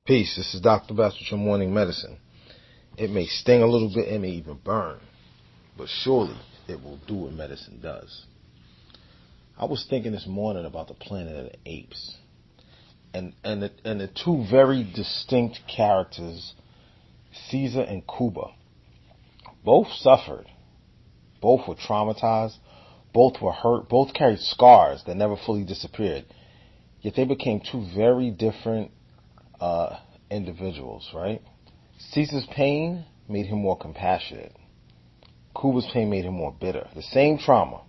Peace, this is Dr. Bass with your morning medicine. It may sting a little bit, it may even burn, but surely it will do what medicine does. I was thinking this morning about the Planet of the Apes and the two very distinct characters, Caesar and Koba. Both suffered, both were traumatized, both were hurt, both carried scars that never fully disappeared, yet they became two very different individuals, right? Caesar's pain made him more compassionate. Kuba's pain made him more bitter. The same trauma,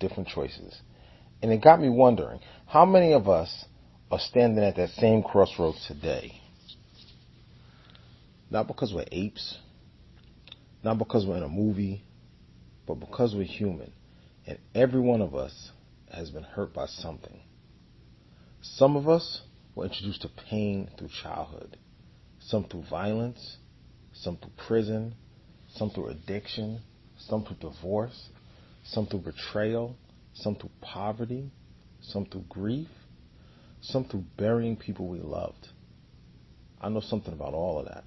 different choices. And it got me wondering, how many of us are standing at that same crossroads today? Not because we're apes, not because we're in a movie, but because we're human. And every one of us has been hurt by something. Some of us were introduced to pain through childhood, some through violence, some through prison, some through addiction, some through divorce, some through betrayal, some through poverty, some through grief, some through burying people we loved. I know something about all of that.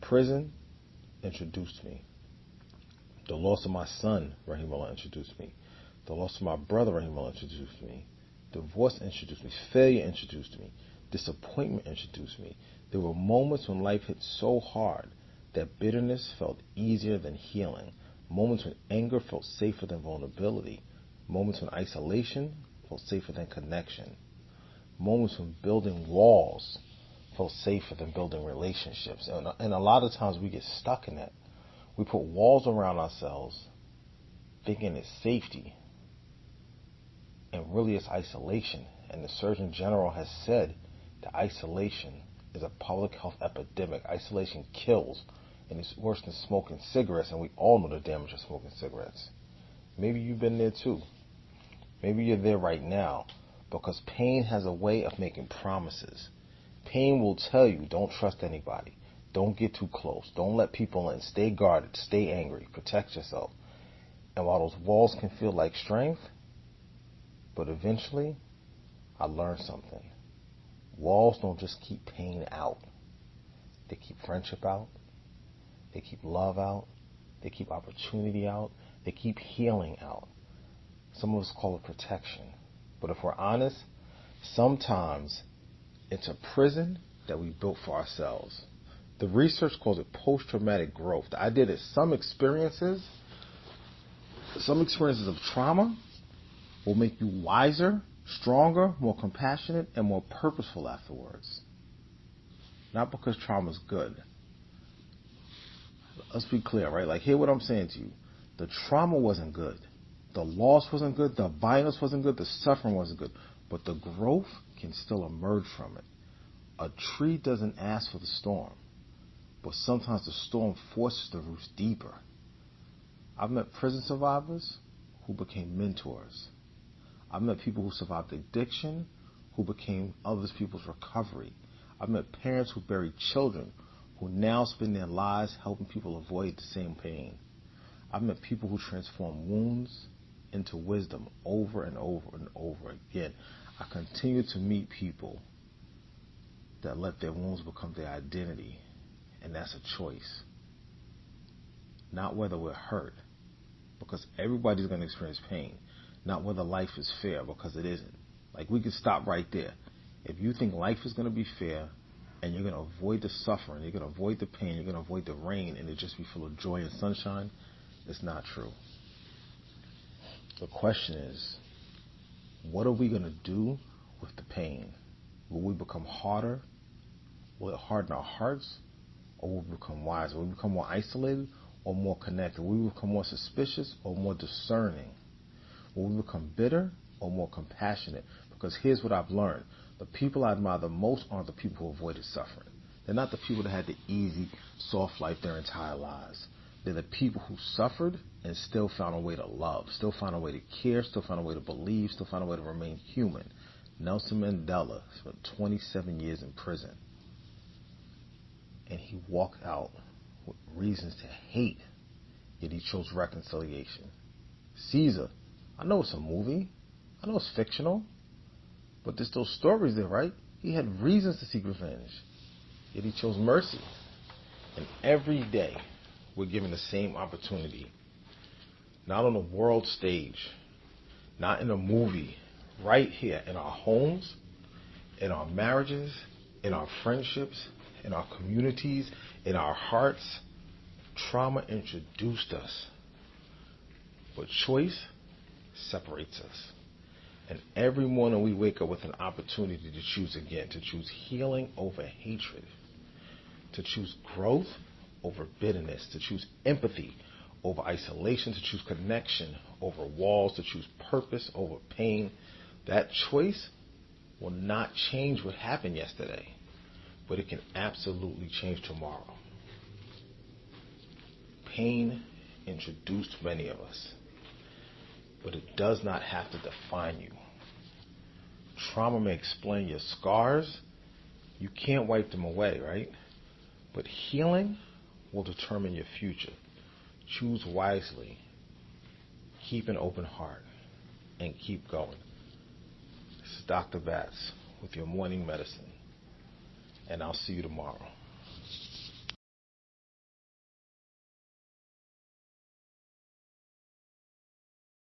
Prison introduced me. The loss of my son, Rahimullah, introduced me. The loss of my brother, Rahimullah, introduced me. Divorce introduced me. Failure introduced me. Disappointment introduced me. There were moments when life hit so hard that bitterness felt easier than healing. Moments when anger felt safer than vulnerability. Moments when isolation felt safer than connection. Moments when building walls felt safer than building relationships. And a lot of times we get stuck in that. We put walls around ourselves thinking it's safety. And really it's isolation. And the Surgeon General has said that isolation is a public health epidemic. Isolation kills. And it's worse than smoking cigarettes. And we all know the damage of smoking cigarettes. Maybe you've been there too. Maybe you're there right now. Because pain has a way of making promises. Pain will tell you, don't trust anybody. Don't get too close. Don't let people in. Stay guarded. Stay angry. Protect yourself. And while those walls can feel like strength, but eventually, I learned something. Walls don't just keep pain out. They keep friendship out. They keep love out. They keep opportunity out. They keep healing out. Some of us call it protection. But if we're honest, sometimes it's a prison that we built for ourselves. The research calls it post-traumatic growth. The idea that some experiences of trauma will make you wiser, stronger, more compassionate, and more purposeful afterwards. Not because trauma's good. Let's be clear, right? Like, hear what I'm saying to you. The trauma wasn't good. The loss wasn't good. The violence wasn't good. The suffering wasn't good. But the growth can still emerge from it. A tree doesn't ask for the storm. But sometimes the storm forces the roots deeper. I've met prison survivors who became mentors. I've met people who survived addiction who became other people's recovery. I've met parents who buried children who now spend their lives helping people avoid the same pain. I've met people who transform wounds into wisdom over and over and over again. I continue to meet people that let their wounds become their identity. And that's a choice. Not whether we're hurt, because everybody's going to experience pain. Not whether life is fair, because it isn't. Like, we can stop right there. If you think life is going to be fair, and you're going to avoid the suffering, you're going to avoid the pain, you're going to avoid the rain, and it just be full of joy and sunshine, it's not true. The question is, what are we going to do with the pain? Will we become harder? Will it harden our hearts? Or will we become wiser? Will we become more isolated or more connected? Will we become more suspicious or more discerning? Will we become bitter or more compassionate? Because here's what I've learned. The people I admire the most aren't the people who avoided suffering. They're not the people that had the easy, soft life their entire lives. They're the people who suffered and still found a way to love, still found a way to care, still found a way to believe, still found a way to remain human. Nelson Mandela spent 27 years in prison. And he walked out with reasons to hate, yet he chose reconciliation. Caesar, I know it's a movie. I know it's fictional. But there's those stories there, right? He had reasons to seek revenge, yet he chose mercy. And every day, we're given the same opportunity. Not on the world stage, not in a movie, right here in our homes, in our marriages, in our friendships, in our communities, in our hearts. Trauma introduced us, but choice separates us. And every morning we wake up with an opportunity to choose again, to choose healing over hatred, to choose growth over bitterness, to choose empathy over isolation, to choose connection over walls, to choose purpose over pain. That choice will not change what happened yesterday, but it can absolutely change tomorrow. Pain introduced many of us, but it does not have to define you. Trauma may explain your scars. You can't wipe them away, right? But healing will determine your future. Choose wisely. Keep an open heart. And keep going. This is Dr. Batts with your morning medicine. And I'll see you tomorrow.